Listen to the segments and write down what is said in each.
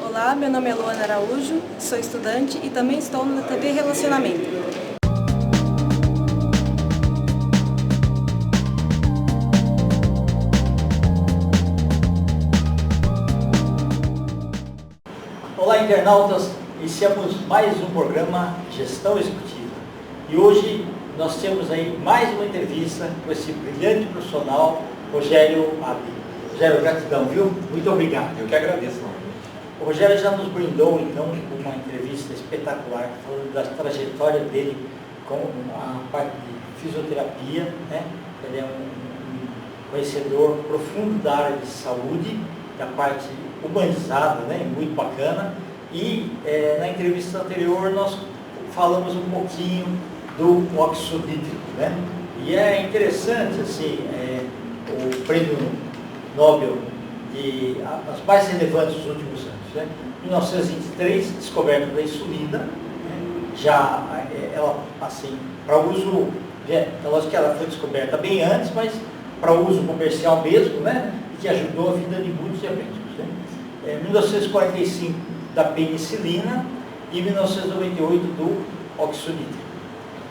Olá, meu nome é Luana Araújo, sou estudante e também estou na TV Relacionamento. Olá, internautas! Iniciamos mais um programa Gestão Executiva. E hoje nós temos aí mais uma entrevista com esse brilhante profissional, Rogério Abi. Rogério, gratidão, viu? Muito obrigado. Eu que agradeço. O Rogério já nos brindou, então, com uma entrevista espetacular, falando da trajetória dele com a parte de fisioterapia, né? Ele é um conhecedor profundo da área de saúde, da parte humanizada, né? Muito bacana. E na entrevista anterior nós falamos um pouquinho do óxido nítrico, né? E é interessante, assim, o prêmio Nobel as mais relevantes dos últimos anos, né? Em 1923, descoberta da insulina, né? Já ela, assim, para uso, é lógico que ela foi descoberta bem antes, mas para uso comercial mesmo, né? E que ajudou a vida de muitos diabéticos, né? 1945 da penicilina e 1998 do óxido nítrico.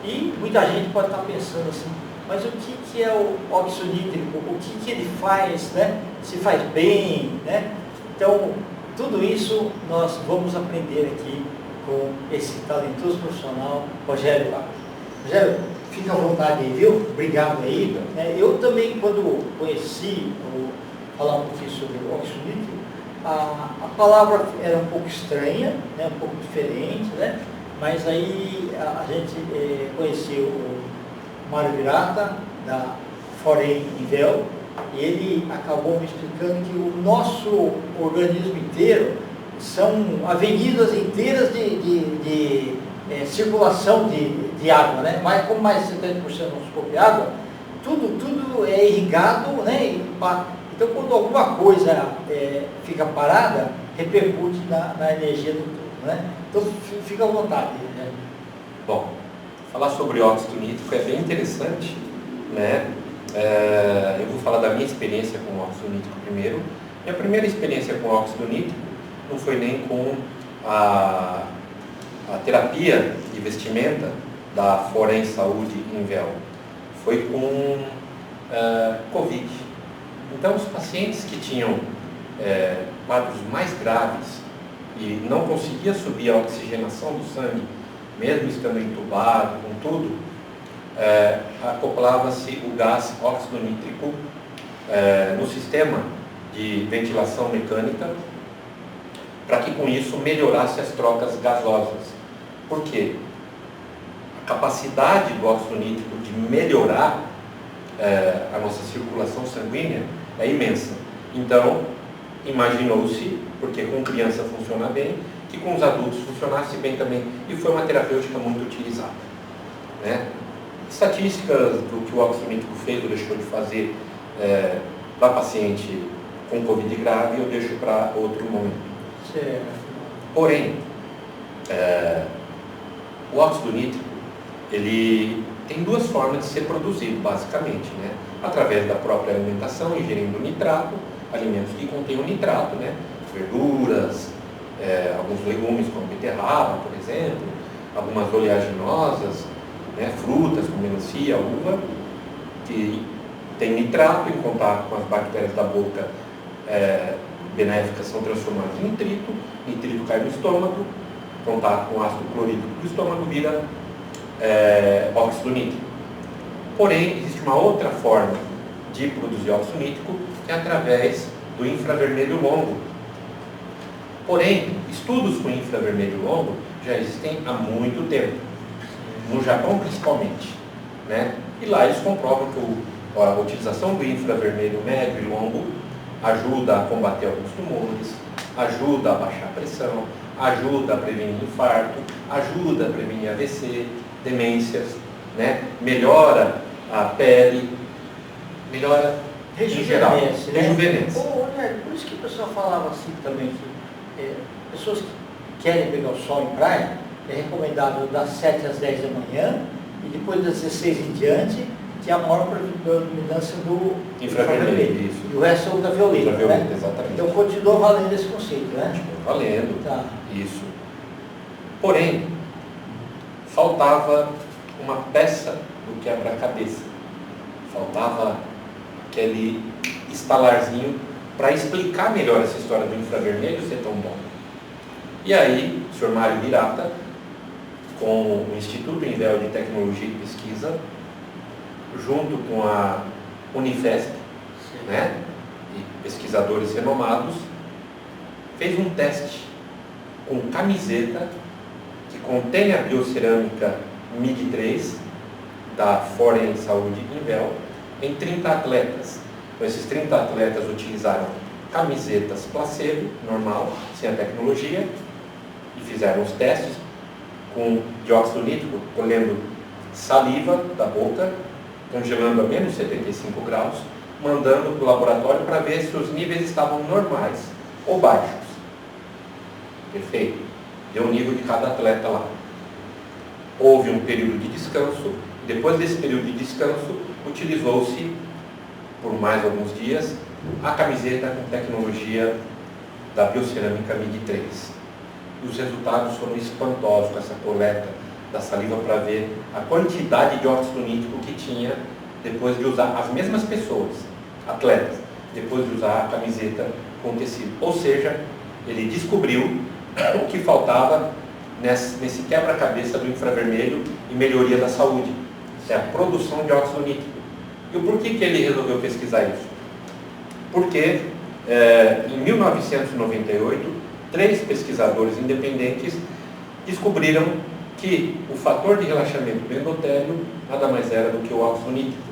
E muita gente pode estar pensando assim, mas o que é o óxido nítrico? O que ele faz, né? Se faz bem, né? Então, tudo isso nós vamos aprender aqui com esse talentoso profissional, Rogério. Rogério, fica à vontade aí, viu? Obrigado aí. Eu também, quando conheci, vou falar um pouquinho sobre o óxido nítrico, a palavra era um pouco estranha, né? Um pouco diferente, né? Mas aí a gente conheceu o Mário Virata, da Forém Invel, e ele acabou me explicando que o nosso organismo inteiro são avenidas inteiras de circulação de água, né? Como mais de 70% do nosso corpo é água, tudo é irrigado, né? Então, quando alguma coisa fica parada, repercute na energia do todo, né? Então, fica à vontade, né? Bom, falar sobre óxido nítrico é bem interessante, né? Eu vou falar da minha experiência com o óxido nítrico primeiro. Minha primeira experiência com o óxido nítrico não foi nem com a terapia de vestimenta da Forém Saúde Invel, foi com Covid. Então, os pacientes que tinham quadros mais graves e não conseguia subir a oxigenação do sangue, mesmo estando entubado, com tudo, acoplava-se o gás óxido nítrico no sistema de ventilação mecânica, para que com isso melhorasse as trocas gasosas. Por quê? A capacidade do óxido nítrico de melhorar a nossa circulação sanguínea é imensa. Então, imaginou-se, porque com criança funciona bem, que com os adultos funcionasse bem também, e foi uma terapêutica muito utilizada, né? Estatísticas do que o óxido nítrico fez ou deixou de fazer para paciente com Covid grave, eu deixo para outro momento. Certo. Porém, o óxido nítrico, ele tem duas formas de ser produzido, basicamente, né? Através da própria alimentação, ingerindo nitrato, alimentos que contêm nitrato, né? Verduras, alguns legumes como beterraba, por exemplo, algumas oleaginosas, né? Frutas como melancia, uva, que tem nitrato, em contato com as bactérias da boca benéficas, são transformadas em nitrito, nitrito cai no estômago, contato com ácido clorídrico do estômago vira óxido nítrico. Porém, existe uma outra forma de produzir óxido nítrico, que é através do infravermelho longo. Porém, estudos com infravermelho longo já existem há muito tempo, no Japão principalmente, né? E lá eles comprovam que a utilização do infravermelho médio e longo ajuda a combater alguns tumores, ajuda a baixar a pressão, ajuda a prevenir infarto, ajuda a prevenir AVC, demências, né? Melhora a pele, melhora em geral, rejuvenesce. Por isso que o pessoal falava assim também, que pessoas que querem pegar o sol em praia, é recomendável das 7 às 10 da manhã e depois das 16 em diante, tinha a maior predominância do Infravermelho, isso. E o resto é ultravioleta, Ultravioleta, né? exatamente. Então continuou valendo esse conceito, né? Valendo, Tá. isso. Porém, faltava uma peça do quebra-cabeça. Faltava aquele estalarzinho para explicar melhor essa história do infravermelho ser tão bom. E aí, o Sr. Mário Hirata, com o Instituto Invel de Tecnologia e Pesquisa, junto com a Unifesp, né, e pesquisadores renomados, fez um teste com camiseta que contém a biocerâmica MIG-3 da Foren Saúde Invel em 30 atletas. Então, esses 30 atletas utilizaram camisetas placebo, normal, sem a tecnologia, e fizeram os testes com dióxido nítrico, colhendo saliva da boca, congelando a menos 75 graus, mandando para o laboratório para ver se os níveis estavam normais ou baixos. Perfeito. Deu o nível de cada atleta lá. Houve um período de descanso. Depois desse período de descanso, utilizou-se, por mais alguns dias, a camiseta com tecnologia da biocerâmica MIG-3. E os resultados foram espantosos com essa coleta da saliva para ver a quantidade de óxido nítrico que tinha depois de usar, as mesmas pessoas, atletas, depois de usar a camiseta com tecido. Ou seja, ele descobriu o que faltava nesse quebra-cabeça do infravermelho e melhoria da saúde, é a produção de óxido nítrico. E o porquê que ele resolveu pesquisar isso? Porque em 1998, 3 pesquisadores independentes descobriram que o fator de relaxamento do endotélio nada mais era do que o óxido nítrico.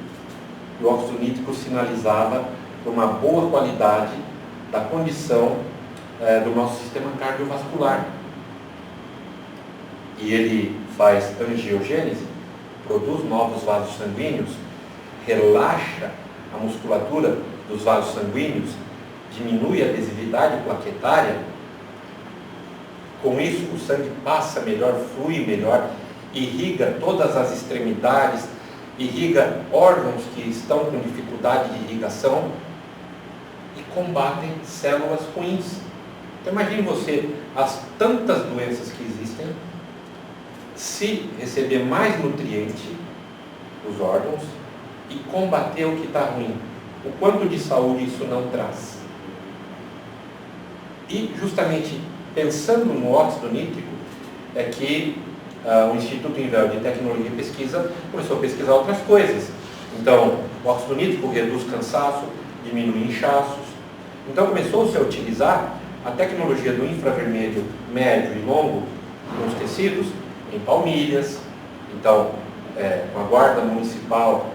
E o óxido nítrico sinalizava uma boa qualidade da condição do nosso sistema cardiovascular. E ele faz angiogênese, produz novos vasos sanguíneos, relaxa a musculatura dos vasos sanguíneos, diminui a adesividade plaquetária. Com isso, o sangue passa melhor, flui melhor, irriga todas as extremidades, irriga órgãos que estão com dificuldade de irrigação e combatem células ruins. Então, imagine você, as tantas doenças que existem, se receber mais nutriente dos órgãos e combater o que está ruim. O quanto de saúde isso não traz. E justamente pensando no óxido nítrico, é que o Instituto Invel de Tecnologia e Pesquisa começou a pesquisar outras coisas. Então, o óxido nítrico reduz cansaço, diminui inchaços. Então, começou-se a utilizar a tecnologia do infravermelho médio e longo nos tecidos, em Palmilhas, então, com a Guarda Municipal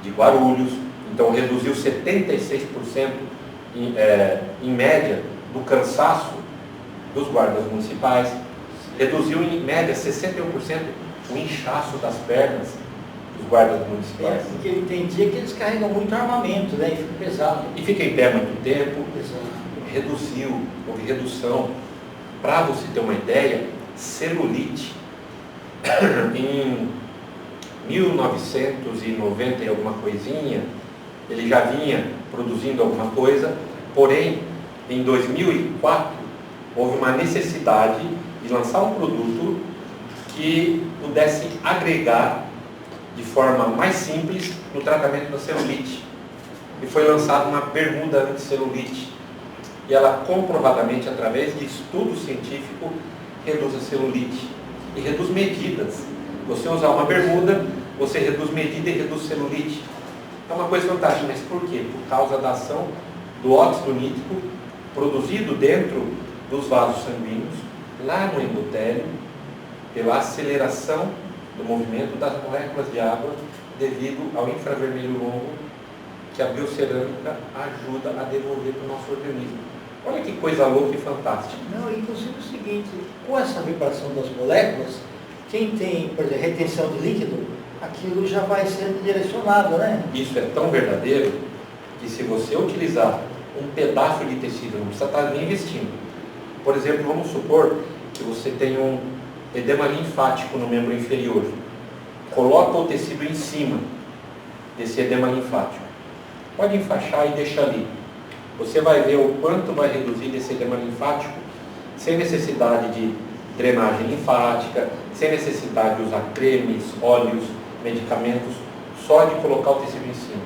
de Guarulhos. Então, reduziu 76% em média do cansaço dos guardas municipais, reduziu em média 61% o inchaço das pernas dos guardas municipais. Porque eu entendia que eles carregam muito armamento, né? E fica pesado. E fica em pé muito tempo, Exato. reduziu, houve redução. Para você ter uma ideia, celulite, em 1990 e alguma coisinha, ele já vinha produzindo alguma coisa, porém, em 2004, houve uma necessidade de lançar um produto que pudesse agregar de forma mais simples no tratamento da celulite. E foi lançada uma bermuda anticelulite. E ela comprovadamente, através de estudo científico, reduz a celulite. E reduz medidas. Você usar uma bermuda, você reduz medida e reduz celulite. É uma coisa fantástica, mas por quê? Por causa da ação do óxido nítrico produzido dentro dos vasos sanguíneos, lá no endotélio, pela aceleração do movimento das moléculas de água devido ao infravermelho longo que a biocerâmica ajuda a devolver para o nosso organismo. Olha que coisa louca e fantástica. Não, inclusive o seguinte, com essa vibração das moléculas, quem tem, por exemplo, retenção de líquido, aquilo já vai sendo direcionado, né? Isso é tão verdadeiro que se você utilizar um pedaço de tecido, não precisa estar nem investindo. Por exemplo, vamos supor que você tem um edema linfático no membro inferior. Coloca o tecido em cima desse edema linfático. Pode enfaixar e deixar ali. Você vai ver o quanto vai reduzir desse edema linfático, sem necessidade de drenagem linfática, sem necessidade de usar cremes, óleos, medicamentos, só de colocar o tecido em cima.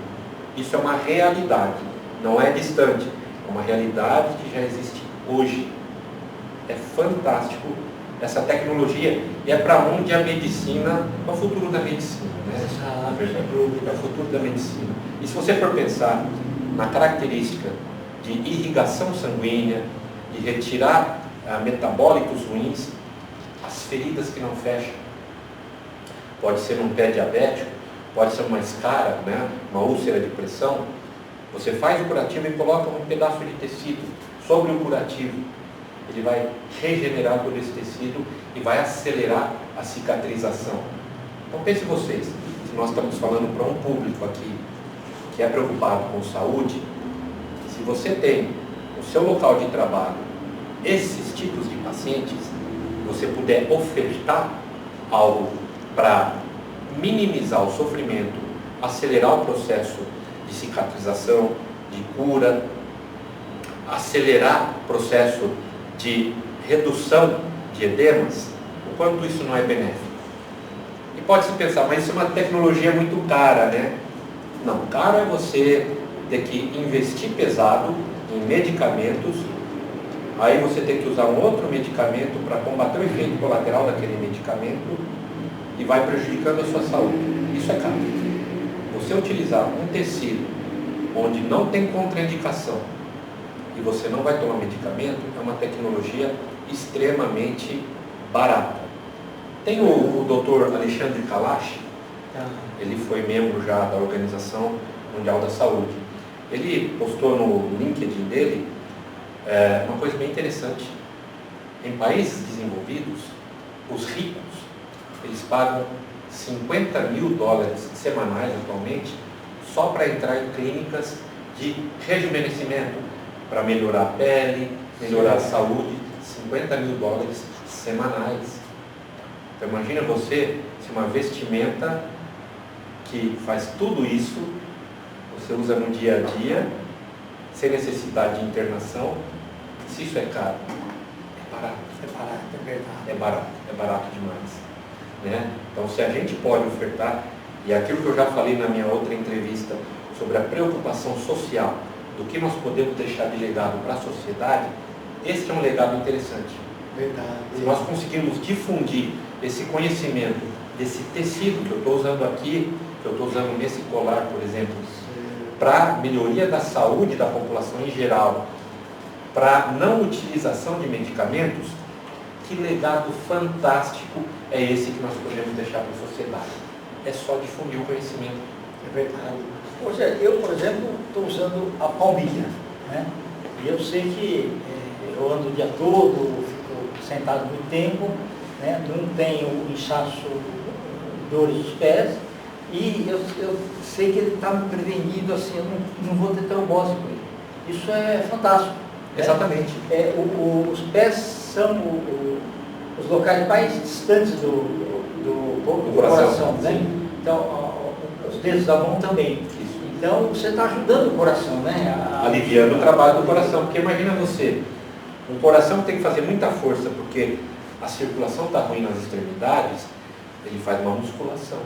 Isso é uma realidade, não é distante, é uma realidade que já existe hoje. É fantástico essa tecnologia e é para onde a medicina, é o futuro da medicina, né? É o futuro da medicina. E se você for pensar na característica de irrigação sanguínea, de retirar metabólicos ruins, as feridas que não fecham, pode ser um pé diabético, pode ser uma escara, né? Uma úlcera de pressão, você faz o curativo e coloca um pedaço de tecido sobre o curativo, ele vai regenerar todo esse tecido e vai acelerar a cicatrização. Então pense vocês, se nós estamos falando para um público aqui que é preocupado com saúde, se você tem no seu local de trabalho esses tipos de pacientes, você puder ofertar algo para minimizar o sofrimento, acelerar o processo de cicatrização, de cura, acelerar o processo de redução de edemas, o quanto isso não é benéfico. E pode-se pensar, mas isso é uma tecnologia muito cara, né? Não, caro é você ter que investir pesado em medicamentos, aí você tem que usar um outro medicamento para combater o efeito colateral daquele medicamento e vai prejudicando a sua saúde. Isso é caro. Você utilizar um tecido onde não tem contraindicação e você não vai tomar medicamento, é uma tecnologia extremamente barata. Tem o Dr. Alexandre Kalash, ele foi membro já da Organização Mundial da Saúde. Ele postou no LinkedIn dele uma coisa bem interessante. Em países desenvolvidos, os ricos, eles pagam $50 mil semanais atualmente só para entrar em clínicas de rejuvenescimento, para melhorar a pele, melhorar a saúde, $50 mil semanais. Então imagina você, se uma vestimenta que faz tudo isso, você usa no dia a dia, sem necessidade de internação, se isso é caro, é barato. É barato, é verdade. É barato demais, né? Então se a gente pode ofertar, e aquilo que eu já falei na minha outra entrevista, sobre a preocupação social, do que nós podemos deixar de legado para a sociedade, esse é um legado interessante. Verdade. Se nós conseguirmos difundir esse conhecimento, desse tecido que eu estou usando aqui, que eu estou usando nesse colar, por exemplo, para melhoria da saúde da população em geral, para não utilização de medicamentos, que legado fantástico é esse que nós podemos deixar para a sociedade? É só difundir o conhecimento. É verdade. Eu, por exemplo, estou usando a palmilha, né? E eu sei que eu ando o dia todo, fico sentado muito tempo, né? Não tenho inchaço, dores dos pés, e eu sei que ele está me prevenindo, assim, eu não vou ter trombose com ele. Isso é fantástico. Exatamente. Os pés são os locais mais distantes do coração, né? Sim. Então, os dedos da mão também. Isso. Então, você está ajudando o coração, né? Aliviando o trabalho do coração, porque imagina você, um coração que tem que fazer muita força, porque a circulação está ruim nas extremidades, ele faz uma musculação,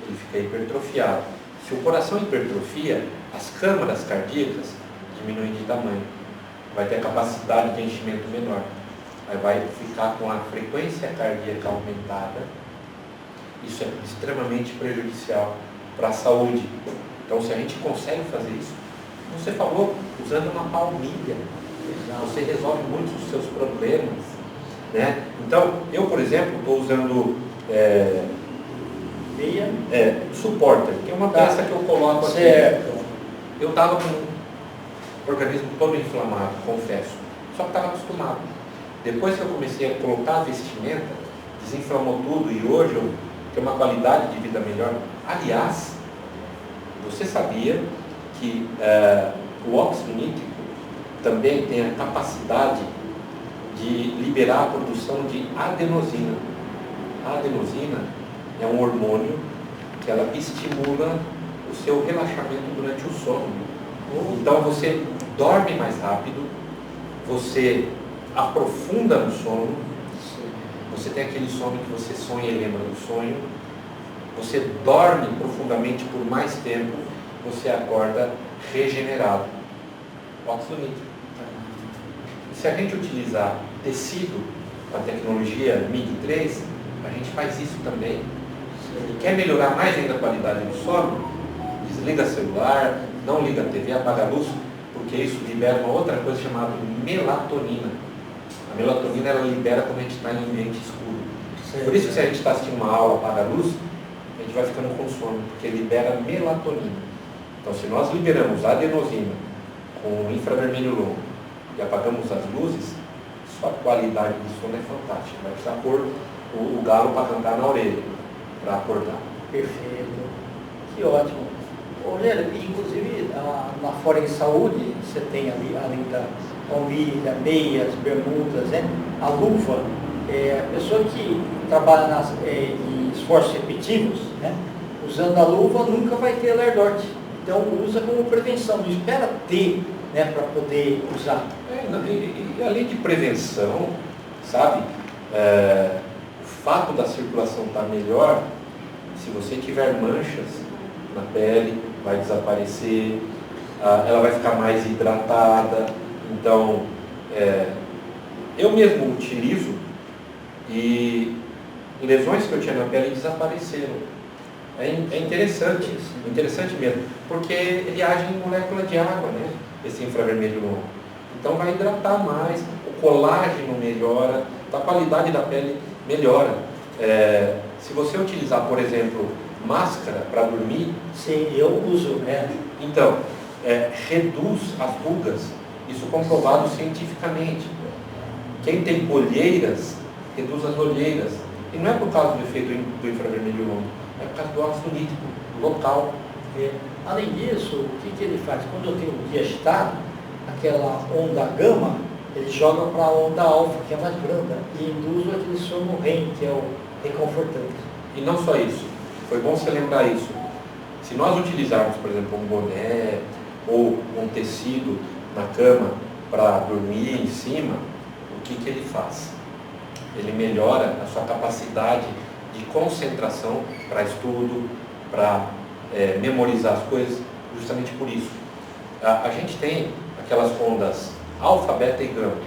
ele fica hipertrofiado. Se o coração hipertrofia, as câmaras cardíacas diminuem de tamanho, vai ter a capacidade de enchimento menor, aí vai ficar com a frequência cardíaca aumentada. Isso é extremamente prejudicial para a saúde. Então, se a gente consegue fazer isso, como você falou, usando uma palmilha, você resolve muitos dos seus problemas, né? Então, eu, por exemplo, estou usando Supporter, que é uma peça que eu coloco aqui. Certo. Eu estava com o organismo todo inflamado, confesso, só que estava acostumado. Depois que eu comecei a colocar a vestimenta, desinflamou tudo e hoje eu tenho uma qualidade de vida melhor. Aliás, você sabia que o óxido nítrico também tem a capacidade de liberar a produção de adenosina. A adenosina é um hormônio que ela estimula o seu relaxamento durante o sono. Então você dorme mais rápido, você aprofunda no sono, você tem aquele sono que você sonha e lembra do sonho, você dorme profundamente por mais tempo, você acorda regenerado. Óxido nítrico. Se a gente utilizar tecido com a tecnologia MIG-3, a gente faz isso também. E quer melhorar mais ainda a qualidade do sono? Desliga celular, não liga a TV, apaga a luz, porque isso libera uma outra coisa chamada melatonina. A melatonina ela libera quando a gente está em ambiente escuro. Por isso que se a gente está assistindo uma aula, apaga a luz, a gente vai ficando com sono, porque libera melatonina. Então se nós liberamos a adenosina com infravermelho longo e apagamos as luzes, sua qualidade de sono é fantástica. Vai precisar pôr o galo para cantar na orelha, para acordar. Perfeito. Que ótimo. Rogério, inclusive na Fora em Saúde, você tem ali, além da palmilha, meias, bermudas, né? A luva, a pessoa que trabalha em esforços repetitivos, né? Usando a luva nunca vai ter lerdorte. Então usa como prevenção, não espera ter, né, para poder usar. E além de prevenção, sabe, o fato da circulação estar melhor, se você tiver manchas na pele, vai desaparecer, ela vai ficar mais hidratada. Então, eu mesmo utilizo e lesões que eu tinha na pele desapareceram. É interessante mesmo, porque ele age em molécula de água, né? Esse infravermelho longo. Então vai hidratar mais, o colágeno melhora, a qualidade da pele melhora. Se você utilizar, por exemplo, máscara para dormir... Sim, eu uso, né? Então, reduz as rugas, isso comprovado cientificamente. Quem tem olheiras, reduz as olheiras. E não é por causa do efeito do infravermelho longo, é por causa do ácido nítrico local. Além disso, o que ele faz? Quando eu tenho o dia agitado, aquela onda gama, ele joga para a onda alfa, que é mais branda, e induz aquele sono REM, que é o reconfortante. E não só isso, foi bom você lembrar isso. Se nós utilizarmos, por exemplo, um boné ou um tecido na cama para dormir em cima, o que ele faz? Ele melhora a sua capacidade de concentração para estudo, para memorizar as coisas, justamente por isso. A gente tem aquelas ondas alfa, beta e gama.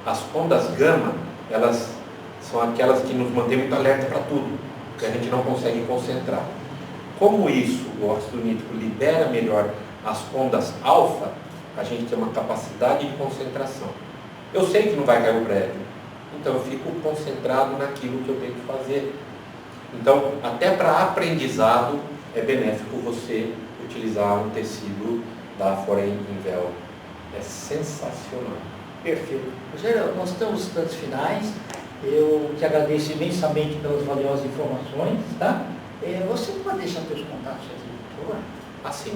As ondas gama, elas são aquelas que nos mantêm muito alerta para tudo, que a gente não consegue concentrar. Como isso, o óxido nítrico libera melhor as ondas alfa, a gente tem uma capacidade de concentração. Eu sei que não vai cair o prédio, então eu fico concentrado naquilo que eu tenho que fazer. Então, até para aprendizado, é benéfico você utilizar um tecido da Foreign Invel. É sensacional. Perfeito. Rogério, nós estamos nos instantes finais. Eu te agradeço imensamente pelas valiosas informações, tá? Você pode deixar seus contatos aqui, por favor? Assim,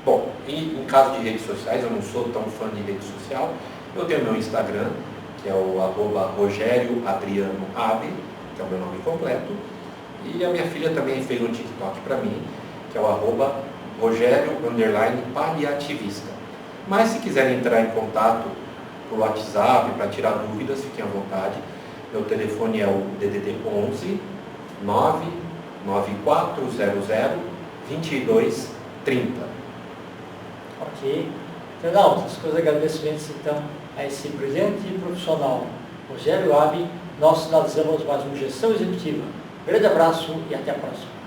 bom, em caso de redes sociais, eu não sou tão fã de rede social. Eu tenho meu Instagram, que é o @RogérioAdrianoAbe, que é o meu nome completo. E a minha filha também fez um TikTok para mim, que é o @Rogério_paliativista. Mas se quiserem entrar em contato por WhatsApp para tirar dúvidas, fiquem à vontade. Meu telefone é o DDD 11 99400 2230. Ok. Então, os agradecimentos então a esse brilhante profissional, Rogério Abe. Nós finalizamos mais uma Gestão Executiva. Grande abraço e até a próxima.